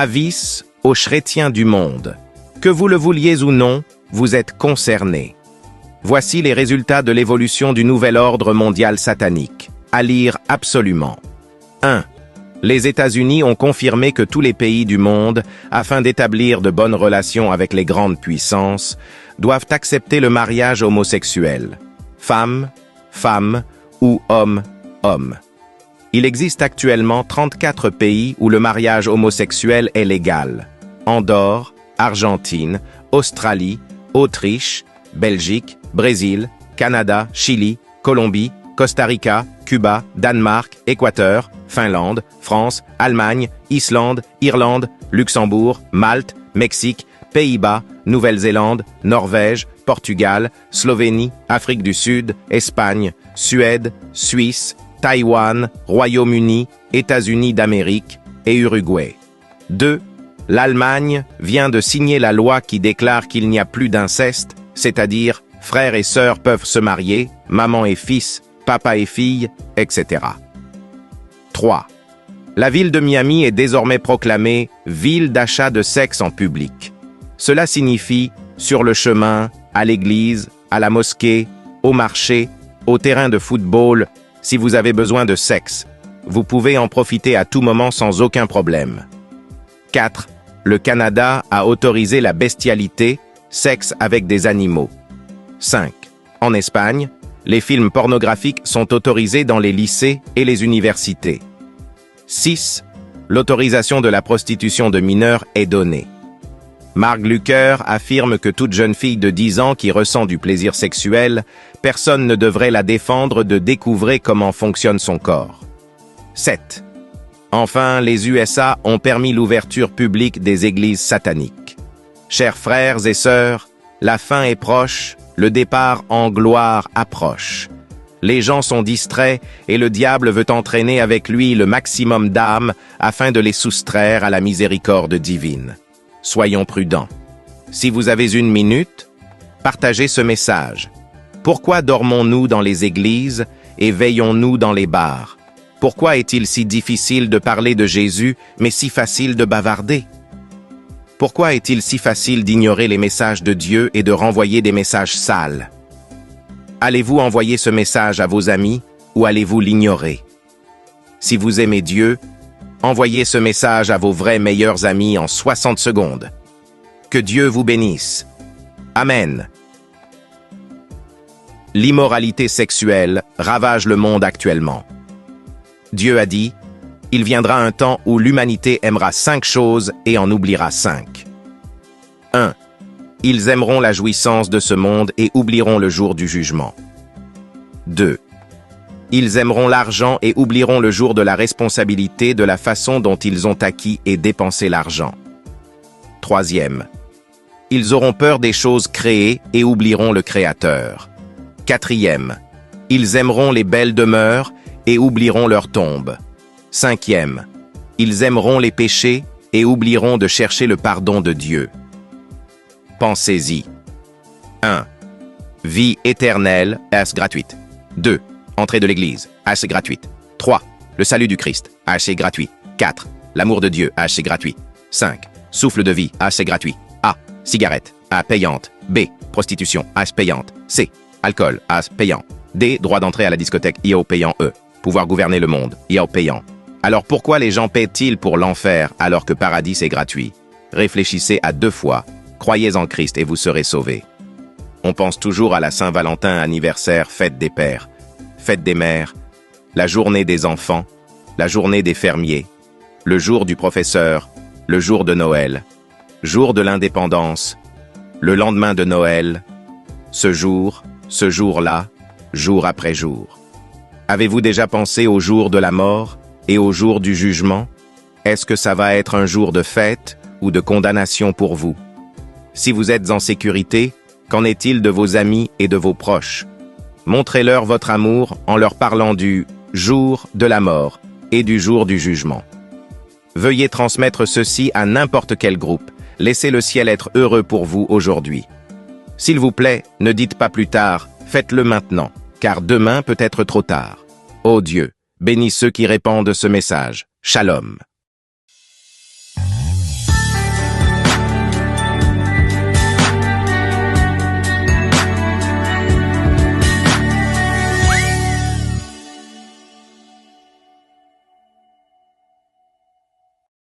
Avis aux chrétiens du monde. Que vous le vouliez ou non, vous êtes concernés. Voici les résultats de l'évolution du nouvel ordre mondial satanique. À lire absolument. 1. Les États-Unis ont confirmé que tous les pays du monde, afin d'établir de bonnes relations avec les grandes puissances, doivent accepter le mariage homosexuel. Femme, femme ou homme, homme. Il existe actuellement 34 pays où le mariage homosexuel est légal. Andorre, Argentine, Australie, Autriche, Belgique, Brésil, Canada, Chili, Colombie, Costa Rica, Cuba, Danemark, Équateur, Finlande, France, Allemagne, Islande, Irlande, Luxembourg, Malte, Mexique, Pays-Bas, Nouvelle-Zélande, Norvège, Portugal, Slovénie, Afrique du Sud, Espagne, Suède, Suisse, Taïwan, Royaume-Uni, États-Unis d'Amérique et Uruguay. 2. L'Allemagne vient de signer la loi qui déclare qu'il n'y a plus d'inceste, c'est-à-dire frères et sœurs peuvent se marier, maman et fils, papa et fille, etc. 3. La ville de Miami est désormais proclamée ville d'achat de sexe en public. Cela signifie sur le chemin, à l'église, à la mosquée, au marché, au terrain de football, si vous avez besoin de sexe, vous pouvez en profiter à tout moment sans aucun problème. 4. Le Canada a autorisé la bestialité, sexe avec des animaux. 5. En Espagne, les films pornographiques sont autorisés dans les lycées et les universités. 6. L'autorisation de la prostitution de mineurs est donnée. Mark Lucker affirme que toute jeune fille de 10 ans qui ressent du plaisir sexuel, personne ne devrait la défendre de découvrir comment fonctionne son corps. 7. Enfin, les USA ont permis l'ouverture publique des églises sataniques. Chers frères et sœurs, la fin est proche, le départ en gloire approche. Les gens sont distraits et le diable veut entraîner avec lui le maximum d'âmes afin de les soustraire à la miséricorde divine. Soyons prudents. Si vous avez une minute, partagez ce message. Pourquoi dormons-nous dans les églises et veillons-nous dans les bars? Pourquoi est-il si difficile de parler de Jésus, mais si facile de bavarder? Pourquoi est-il si facile d'ignorer les messages de Dieu et de renvoyer des messages sales? Allez-vous envoyer ce message à vos amis ou allez-vous l'ignorer? Si vous aimez Dieu, envoyez ce message à vos vrais meilleurs amis en 60 secondes. Que Dieu vous bénisse. Amen. L'immoralité sexuelle ravage le monde actuellement. Dieu a dit, « Il viendra un temps où l'humanité aimera 5 choses et en oubliera 5. 1. Ils aimeront la jouissance de ce monde et oublieront le jour du jugement. 2. Ils aimeront l'argent et oublieront le jour de la responsabilité de la façon dont ils ont acquis et dépensé l'argent. 3. Ils auront peur des choses créées et oublieront le Créateur. 4. Ils aimeront les belles demeures et oublieront leur tombe. 5. Ils aimeront les péchés et oublieront de chercher le pardon de Dieu. Pensez-y. 1. Vie éternelle, est gratuite. 2. Entrée de l'Église, c'est gratuite. 3. Le salut du Christ, c'est gratuit. 4. L'amour de Dieu, c'est gratuit. 5. Souffle de vie, c'est gratuit. A. Cigarette, payante. B. Prostitution, payante. C. Alcool, payant. D. Droit d'entrée à la discothèque, payant. E. Pouvoir gouverner le monde, payant. Alors pourquoi les gens paient-ils pour l'enfer alors que paradis c'est gratuit? Réfléchissez à 2 fois. Croyez en Christ et vous serez sauvés. On pense toujours à la Saint-Valentin, anniversaire, fête des pères, fête des mères, la journée des enfants, la journée des fermiers, le jour du professeur, le jour de Noël, jour de l'indépendance, le lendemain de Noël, ce jour-là, jour après jour. Avez-vous déjà pensé au jour de la mort et au jour du jugement? Est-ce que ça va être un jour de fête ou de condamnation pour vous? Si vous êtes en sécurité, qu'en est-il de vos amis et de vos proches? Montrez-leur votre amour en leur parlant du jour de la mort et du jour du jugement. Veuillez transmettre ceci à n'importe quel groupe. Laissez le ciel être heureux pour vous aujourd'hui. S'il vous plaît, ne dites pas plus tard, faites-le maintenant, car demain peut être trop tard. Ô Dieu, bénis ceux qui répandent ce message. Shalom.